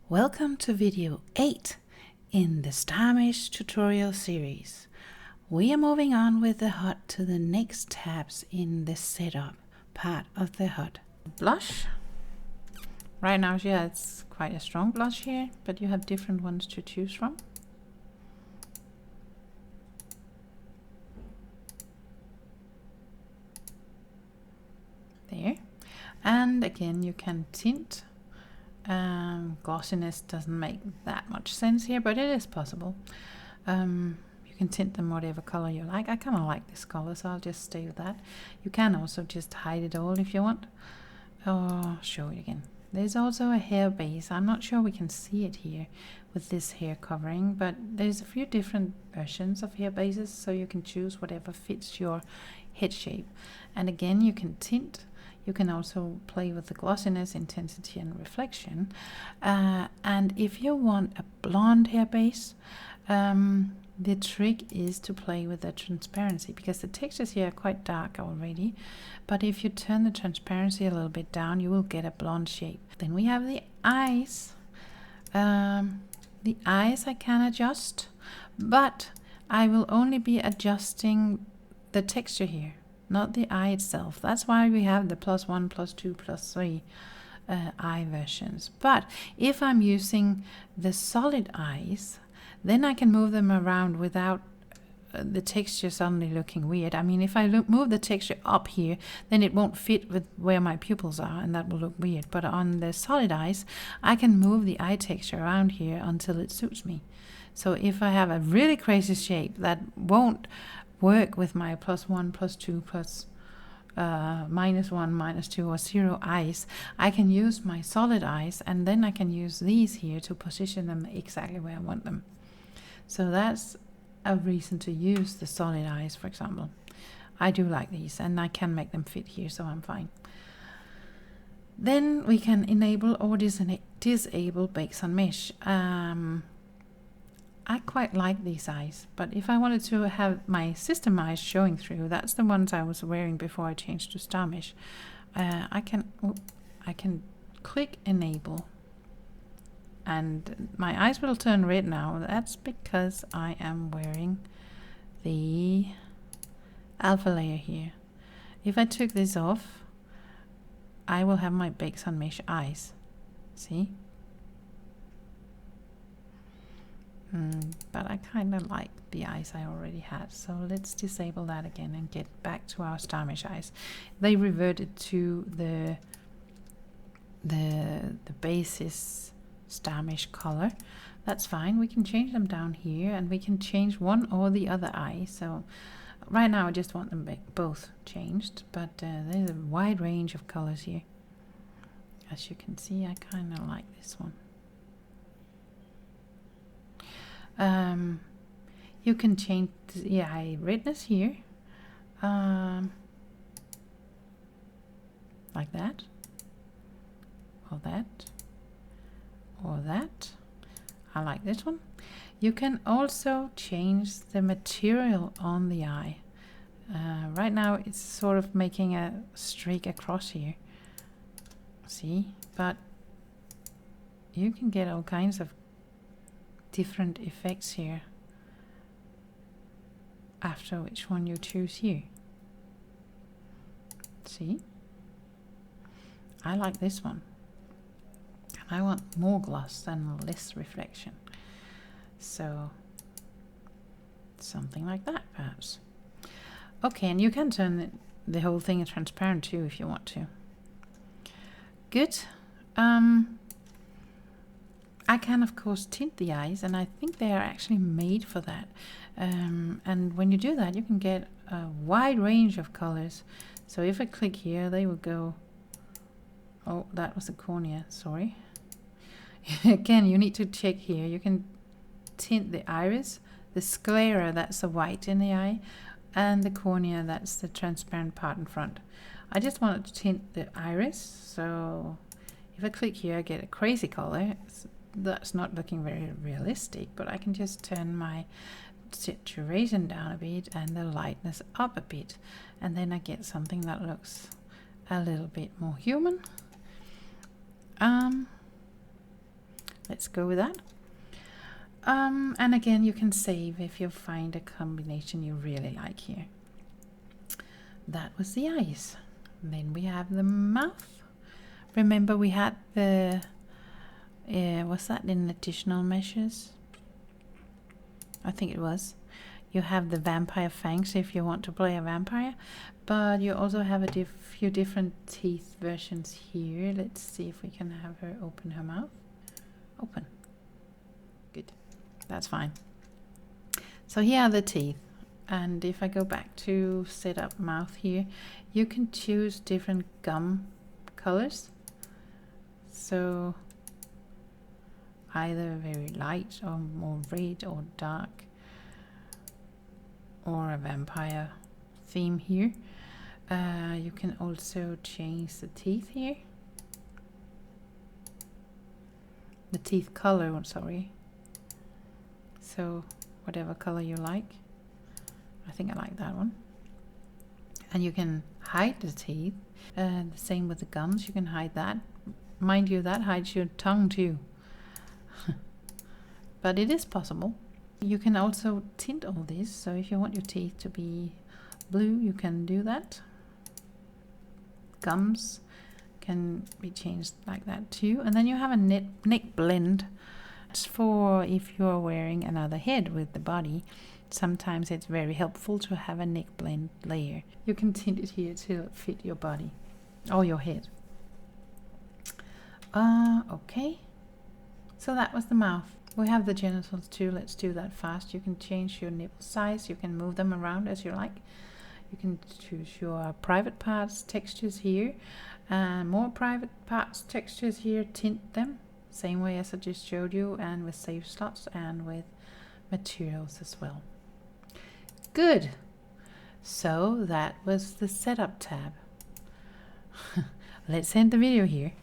Welcome to video 8 in the Starmesh tutorial series. We are moving on with the Hud to the next tabs in the setup part of the Hud. Blush. Right now, yeah, it's quite a strong blush here, but you have different ones to choose from. There. And again, you can tint. Glossiness doesn't make that much sense here, but it is possible. You can tint them whatever color you like. I kind of like this color, so I'll just stay with that. You can also just hide it all if you want. I'll show it again. There's also a hair base. I'm not sure we can see it here with this hair covering, but there's a few different versions of hair bases, so you can choose whatever fits your head shape. And again, you can tint. You can also play with the glossiness, intensity, and reflection. And if you want a blonde hair base, the trick is to play with the transparency, because the textures here are quite dark already. But if you turn the transparency a little bit down, you will get a blonde shape. Then we have the eyes. The eyes I can adjust, but I will only be adjusting the texture here, not the eye itself. That's why we have the +1, +2, +3 eye versions. But if I'm using the solid eyes, then I can move them around without the texture suddenly looking weird. I mean, if I move the texture up here, then it won't fit with where my pupils are, and that will look weird. But on the solid eyes, I can move the eye texture around here until it suits me. So if I have a really crazy shape that won't work with my +1, +2, -1, -2, or 0 eyes, I can use my solid eyes, and then I can use these here to position them exactly where I want them. So that's a reason to use the solid eyes, for example. I do like these, and I can make them fit here, so I'm fine. Then we can enable or disable bakes on mesh. I quite like these eyes, but if I wanted to have my system eyes showing through, that's the ones I was wearing before I changed to Starmesh. I can click enable, and my eyes will turn red now. That's because I am wearing the alpha layer here. If I took this off, I will have my bakes on mesh eyes. See? But I kind of like the eyes I already had, so let's disable that again and get back to our Starmesh eyes. They reverted to the basis Starmesh color. That's fine. We can change them down here, and we can change one or the other eye. So right now I just want them both changed, but there's a wide range of colors here. As you can see, I kind of like this one. You can change the eye redness here, like that, or that, or that. I like this one. You can also change the material on the eye. Right now it's sort of making a streak across here, see, but you can get all kinds of different effects here after which one you choose here. See, I like this one, and I want more gloss and less reflection, so something like that perhaps. Okay, and you can turn the whole thing transparent too if you want to. Good. I can of course tint the eyes, and I think they are actually made for that. And when you do that, you can get a wide range of colors. So if I click here, they will go, oh, that was the cornea, sorry. Again, you need to check here. You can tint the iris, the sclera, that's the white in the eye, and the cornea, that's the transparent part in front. I just wanted to tint the iris, so if I click here, I get a crazy color. That's not looking very realistic, but I can just turn my saturation down a bit and the lightness up a bit, and then I get something that looks a little bit more human. let's go with that. And again, you can save if you find a combination you really like here. That was the eyes. Then we have the mouth. Remember we had the was that in additional measures? I think it was. You have the vampire fangs if you want to play a vampire, but you also have a few different teeth versions here. Let's see if we can have her open her mouth. Open. Good. That's fine. So here are the teeth. And if I go back to set up mouth here, you can choose different gum colors. So either very light or more red or dark, or a vampire theme here. You can also change the teeth here. The teeth color, sorry. So whatever color you like. I think I like that one. And you can hide the teeth. The same with the gums, you can hide that. Mind you, that hides your tongue too. But it is possible. You can also tint all this, so if you want your teeth to be blue, you can do that. Gums can be changed like that too. And then you have a neck blend. It's for if you're wearing another head with the body. Sometimes it's very helpful to have a neck blend layer. You can tint it here to fit your body or your head. Okay. So that was the mouth. We have the genitals too. Let's do that fast. You can change your nipple size. You can move them around as you like. You can choose your private parts, textures here, and more private parts, textures here. Tint them same way as I just showed you, and with save slots and with materials as well. Good. So that was the setup tab. Let's end the video here.